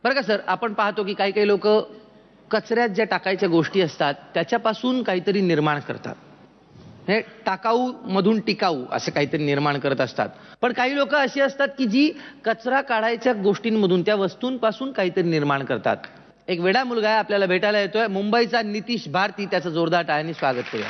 बरं का सर, आपण पाहतो की काही काही लोक कचऱ्यात ज्या टाकायच्या गोष्टी असतात त्याच्यापासून काहीतरी निर्माण करतात. हे टाकाऊ मधून टिकाऊ असे काहीतरी निर्माण करत असतात. पण काही लोक अशी असतात की जी कचरा काढायच्या गोष्टींमधून, त्या वस्तूंपासून काहीतरी निर्माण करतात. एक वेडा मुलगा आहे, आपल्याला भेटायला येतोय, मुंबईचा नितीश भारती. त्याचं जोरदार टाळ्यांनी स्वागत करूया.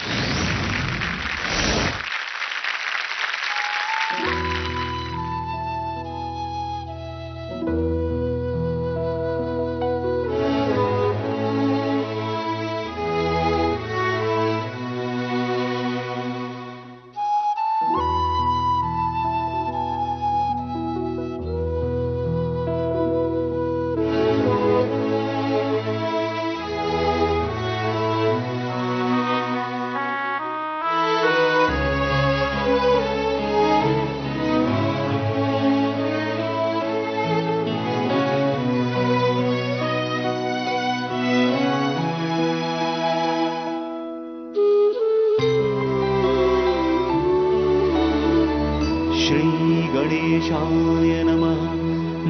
गणेशाय नमः.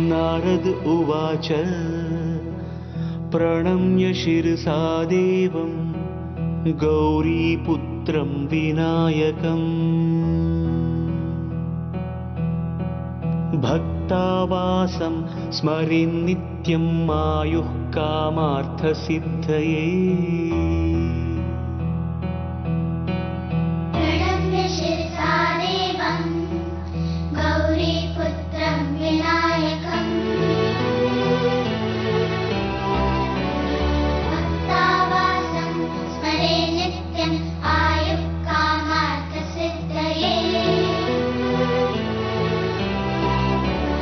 नारद उवाच प्रणम्य शिरसा देवं गौरीपुत्रं विनायकम्. भक्तावासं स्मरेन् नित्यं आयुः कामार्थसिद्धये.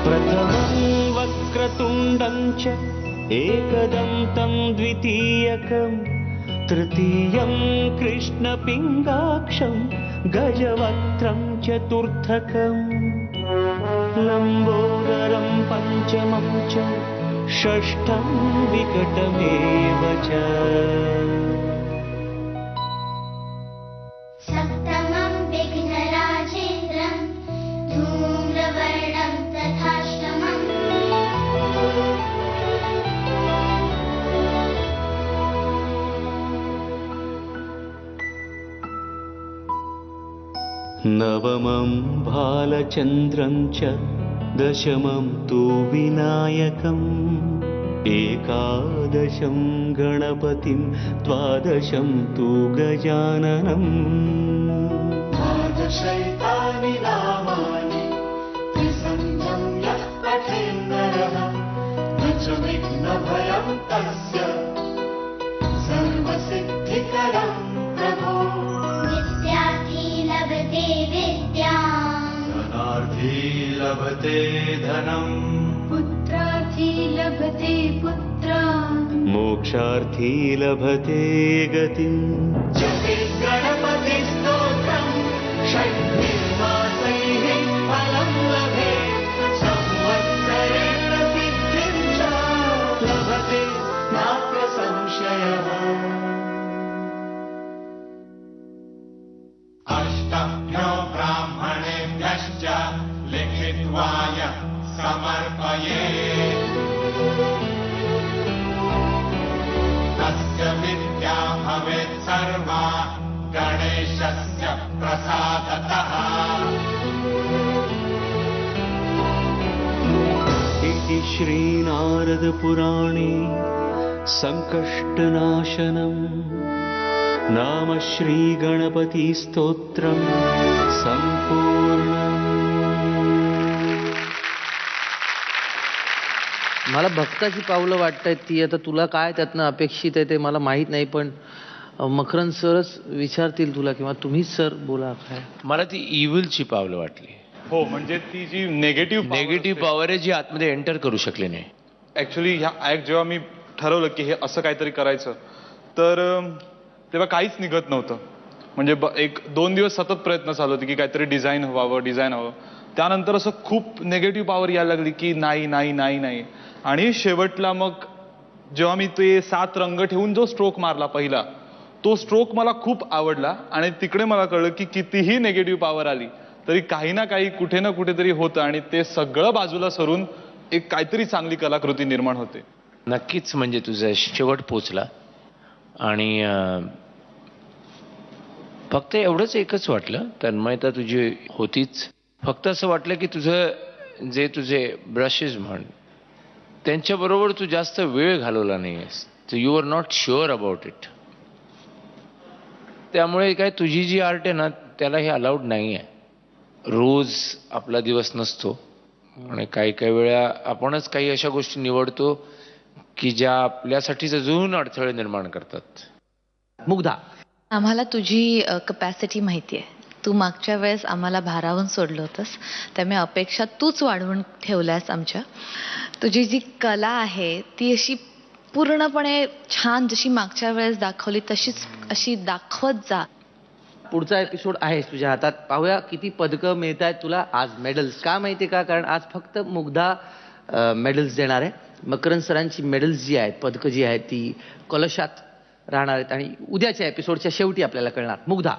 प्रथमं वक्रतुण्डं च एकदन्तं द्वितीयकं, तृतीयं कृष्णपिङ्गाक्षं गजवक्त्रं चतुर्थकं, लम्बोदरं पञ्चमं च षष्ठं विकटमेव च. नवमं भालचन्द्रं च दशमं तु विनायकम्, एकादशं गणपतिं द्वादशं तु गजाननम्. द्वादशैतानि नामानि त्रिसन्ध्यं यः पठेन्नरः, न च विघ्नभयं तस्य सर्वसिद्धिकरं प्रभो. धनार्थी लभते धनं, पुत्रार्थी लभते पुत्रान्, मोक्षार्थी लभते गतिं. जपे गणपति स्तोत्रं षड्भिर्मासैः फलं लभेत्, संवत्सरेण सिद्धिं च लभते नात्र संशयः. अष्टभ्यो ब्राह्मणेभ्यश्च लिखित्वाय समर्पयेत्, तस्य विद्या भवेत् सर्वा गणेशस्य प्रसादतः. इति श्रीनारदपुराणे संकष्टनाशनम् नाम श्रीगणपतिस्तोत्रं संपूर्णम्. मला भक्ताची पावलं वाटतायत ती. आता तुला काय त्यातनं अपेक्षित आहे ते मला माहीत नाही, पण मकरंद सरच विचारतील तुला, किंवा तुम्हीच सर बोला. काय मला ती इव्हिलची पावलं वाटली. हो, म्हणजे ती जी निगेटिव्ह पॉवर आहे जी आतमध्ये एंटर करू शकली नाही. ऍक्च्युली ह्या ऍक्ट जेव्हा मी ठरवलं की हे असं काहीतरी करायचं, तर तेव्हा काहीच निघत नव्हतं. म्हणजे एक 2 दिवस सतत प्रयत्न चालू होते की काहीतरी डिझाईन हवं. त्यानंतर असं खूप निगेटिव्ह पॉवर यायला लागली की नाही नाही नाही नाही. आणि शेवटला मग जेव्हा मी ते 7 रंग ठेवून जो स्ट्रोक मारला पहिला, तो स्ट्रोक मला खूप आवडला. आणि तिकडे मला कळलं की कितीही निगेटिव्ह पॉवर आली तरी काही ना काही कुठे ना कुठेतरी होतं, आणि ते सगळं बाजूला सरून एक काहीतरी चांगली कलाकृती निर्माण होते. नक्कीच म्हणजे तुझा शेवट पोचला. आणि फक्त एवढंच एकच वाटलं, तन्मयता तुझी होतीच. फक्त असं वाटलं की तुझं जे तुझे ब्रशेस म्हण त्यांच्याबरोबर तू जास्त वेळ घालवला नाहीयेस. You are not sure about it. त्यामुळे काय तुझी जी आर्ट आहे ना त्याला हे अलाउड नाही आहे. रोज आपला दिवस नसतो आणि काही काही वेळा आपणच काही अशा गोष्टी निवडतो की ज्या आपल्यासाठीच अजून अडथळे निर्माण करतात. मुग्धा, आम्हाला तुझी कपॅसिटी माहिती आहे. तू मागच्या वेळेस आम्हाला भारावून सोडलं होतंस, त्यामुळे अपेक्षा तूच वाढवून ठेवल्यास आमच्या. तुझी जी कला आहे ती अशी पूर्णपणे छान जशी मागच्या वेळेस दाखवली तशीच अशी दाखवत जा. पुढचा एपिसोड आहे तुझ्या हातात. पाहूया किती पदकं मिळत आहेत तुला आज, मेडल्स. का माहितीये का? कारण आज फक्त मुग्धा मेडल्स देणार आहे. मकरंद सरांची मेडल्स जी आहेत, पदकं जी आहेत ती कलशात राहणार आहेत आणि उद्याच्या एपिसोडच्या शेवटी आपल्याला कळणार. मुग्धा,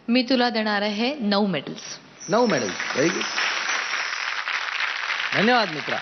मी तुला देणार आहे 9 मेडल्स. 9 मेडल्स. Very good. धन्यवाद मित्रा.